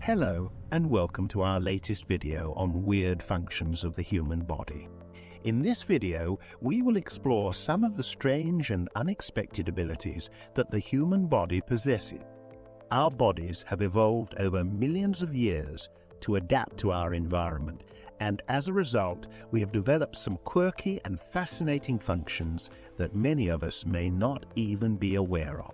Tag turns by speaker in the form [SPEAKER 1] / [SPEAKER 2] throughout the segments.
[SPEAKER 1] Hello and welcome to our latest video on weird functions of the human body. In this video, we will explore some of the strange and unexpected abilities that the human body possesses. Our bodies have evolved over millions of years to adapt to our environment, and as a result, we have developed some quirky and fascinating functions that many of us may not even be aware of.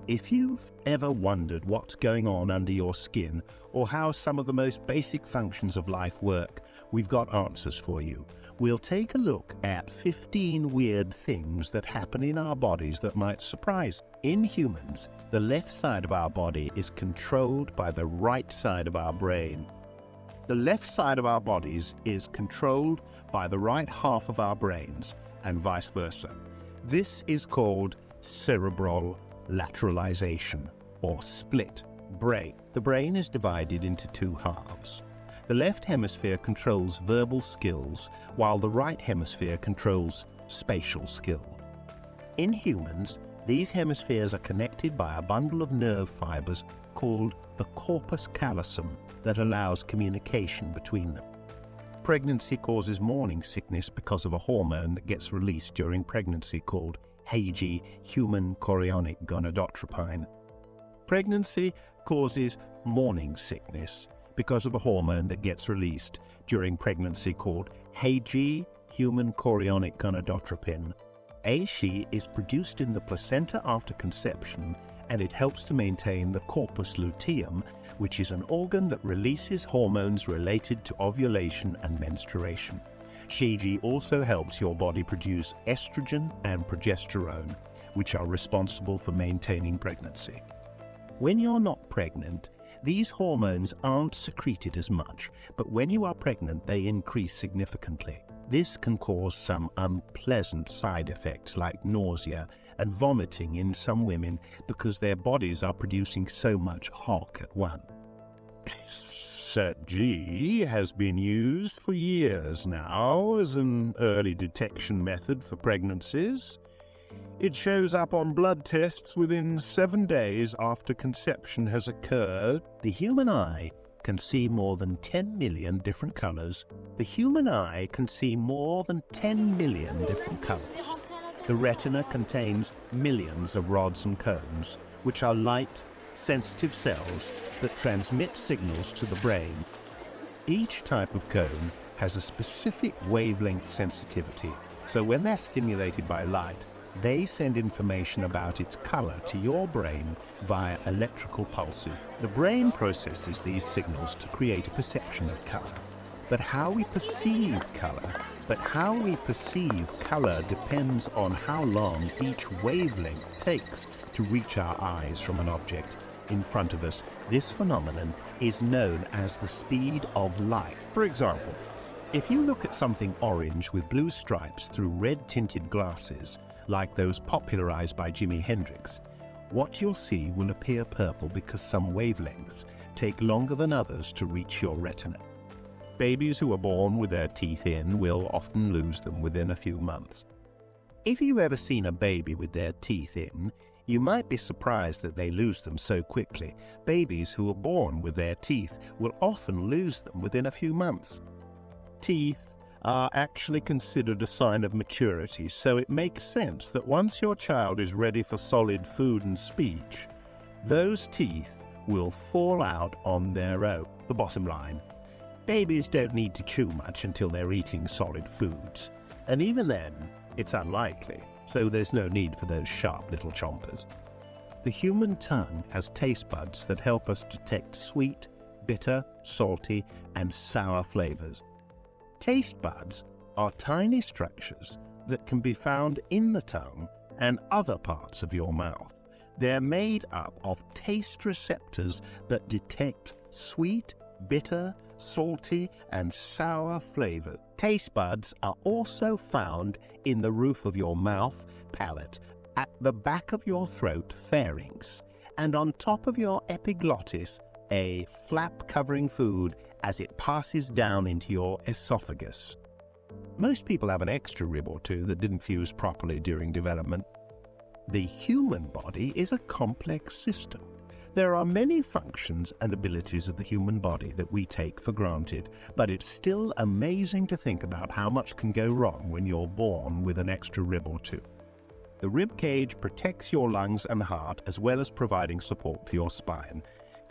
[SPEAKER 1] If you've ever wondered what's going on under your skin or how some of the most basic functions of life work, we've got answers for you. We'll take a look at 15 weird things that happen in our bodies that might surprise. In humans, the left side of our body is controlled by the right side of our brain. The left side of our bodies is controlled by the right half of our brains, and vice versa. This is called cerebral lateralization, or split brain. The brain is divided into two halves. The left hemisphere controls verbal skills, while the right hemisphere controls spatial skill. In humans, these hemispheres are connected by a bundle of nerve fibers called the corpus callosum that allows communication between them. Pregnancy causes morning sickness because of a hormone that gets released during pregnancy called human chorionic gonadotropin. Pregnancy causes morning sickness because of a hormone that gets released during pregnancy called human chorionic gonadotropin. HE is produced in the placenta after conception, and it helps to maintain the corpus luteum, which is an organ that releases hormones related to ovulation and menstruation. HCG also helps your body produce estrogen and progesterone, which are responsible for maintaining pregnancy. When you're not pregnant, these hormones aren't secreted as much, but when you are pregnant, they increase significantly. This can cause some unpleasant side effects like nausea and vomiting in some women because their bodies are producing so much HOC at once. G has been used for years now as an early detection method for pregnancies. It shows up on blood tests within 7 days after conception has occurred. The human eye can see more than 10 million different colors. The human eye can see more than 10 million different colors. The retina contains millions of rods and cones, which are light, sensitive cells that transmit signals to the brain. Each type of cone has a specific wavelength sensitivity, so when they're stimulated by light, they send information about its color to your brain via electrical pulses. The brain processes these signals to create a perception of color. But how we perceive color depends on how long each wavelength takes to reach our eyes from an object in front of us. This phenomenon is known as the speed of light. For example, if you look at something orange with blue stripes through red-tinted glasses, like those popularized by Jimi Hendrix, what you'll see will appear purple because some wavelengths take longer than others to reach your retina. Babies who are born with their teeth in will often lose them within a few months. If you've ever seen a baby with their teeth in, you might be surprised that they lose them so quickly. Babies who are born with their teeth will often lose them within a few months. Teeth are actually considered a sign of maturity, so it makes sense that once your child is ready for solid food and speech, those teeth will fall out on their own. The bottom line: babies don't need to chew much until they're eating solid foods, and even then, it's unlikely, so there's no need for those sharp little chompers. The human tongue has taste buds that help us detect sweet, bitter, salty, and sour flavors. Taste buds are tiny structures that can be found in the tongue and other parts of your mouth. They're made up of taste receptors that detect sweet, bitter, salty, and sour flavors. Taste buds are also found in the roof of your mouth, palate, at the back of your throat, pharynx, and on top of your epiglottis, a flap covering food as it passes down into your esophagus. Most people have an extra rib or two that didn't fuse properly during development. The human body is a complex system. There are many functions and abilities of the human body that we take for granted, but it's still amazing to think about how much can go wrong when you're born with an extra rib or two. The rib cage protects your lungs and heart as well as providing support for your spine.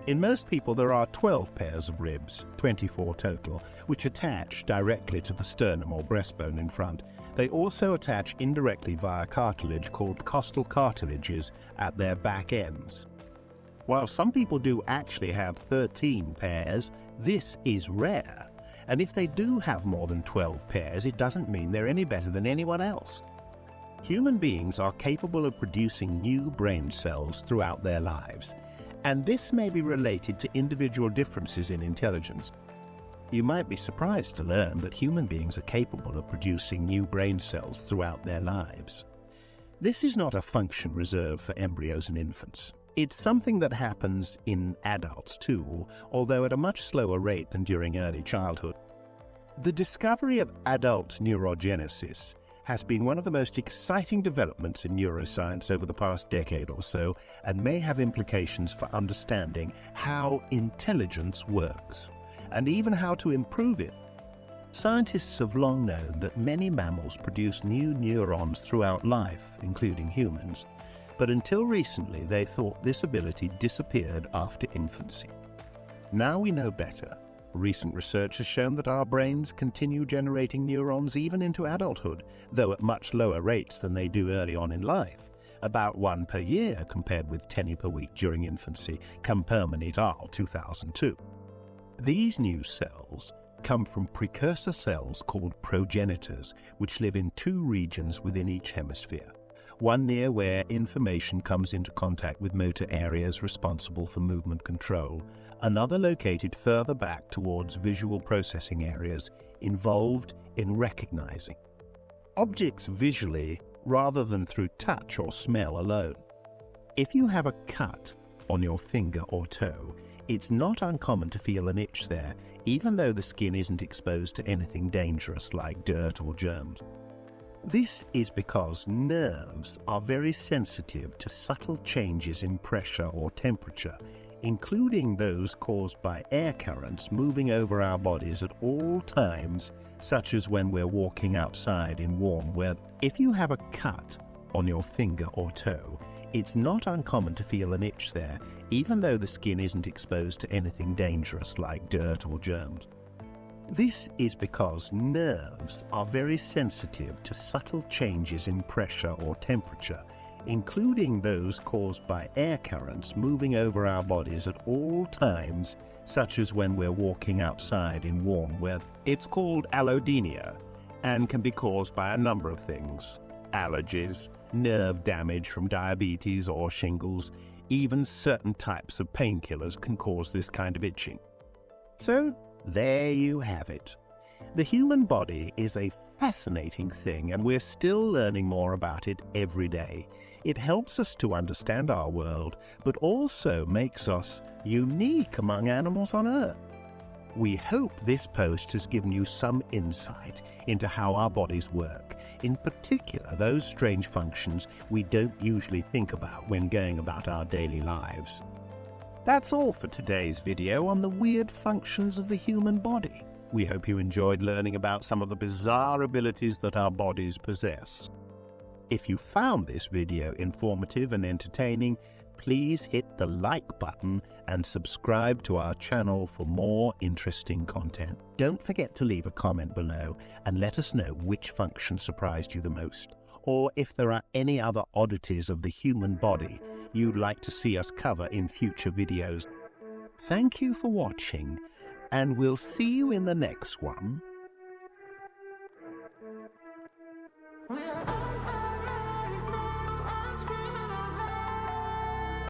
[SPEAKER 1] In most people there are 12 pairs of ribs, 24 total, which attach directly to the sternum or breastbone in front. They also attach indirectly via cartilage called costal cartilages at their back ends. While some people do actually have 13 pairs, this is rare. And if they do have more than 12 pairs, it doesn't mean they're any better than anyone else. Human beings are capable of producing new brain cells throughout their lives, and this may be related to individual differences in intelligence. You might be surprised to learn that human beings are capable of producing new brain cells throughout their lives. This is not a function reserved for embryos and infants. It's something that happens in adults too, although at a much slower rate than during early childhood. The discovery of adult neurogenesis has been one of the most exciting developments in neuroscience over the past decade or so, and may have implications for understanding how intelligence works, and even how to improve it. Scientists have long known that many mammals produce new neurons throughout life, including humans, but until recently they thought this ability disappeared after infancy. Now we know better. Recent research has shown that our brains continue generating neurons even into adulthood, though at much lower rates than they do early on in life, about 1 per year compared with 10 per week during infancy, Kamperman et al. 2002. These new cells come from precursor cells called progenitors, which live in 2 regions within each hemisphere. One near where information comes into contact with motor areas responsible for movement control, another located further back towards visual processing areas involved in recognizing objects visually rather than through touch or smell alone. If you have a cut on your finger or toe, it's not uncommon to feel an itch there, even though the skin isn't exposed to anything dangerous like dirt or germs. This is because nerves are very sensitive to subtle changes in pressure or temperature, including those caused by air currents moving over our bodies at all times, such as when we're walking outside in warm weather. If you have a cut on your finger or toe, it's not uncommon to feel an itch there, even though the skin isn't exposed to anything dangerous like dirt or germs. This is because nerves are very sensitive to subtle changes in pressure or temperature, including those caused by air currents moving over our bodies at all times, such as when we're walking outside in warm weather. It's called allodynia and can be caused by a number of things: allergies, nerve damage from diabetes or shingles. Even certain types of painkillers can cause this kind of itching. So, there you have it. The human body is a fascinating thing, and we're still learning more about it every day. It helps us to understand our world, but also makes us unique among animals on Earth. We hope this post has given you some insight into how our bodies work, in particular those strange functions we don't usually think about when going about our daily lives. That's all for today's video on the weird functions of the human body. We hope you enjoyed learning about some of the bizarre abilities that our bodies possess. If you found this video informative and entertaining, please hit the like button and subscribe to our channel for more interesting content. Don't forget to leave a comment below and let us know which function surprised you the most, or if there are any other oddities of the human body you'd like to see us cover in future videos. Thank you for watching, and we'll see you in the next one.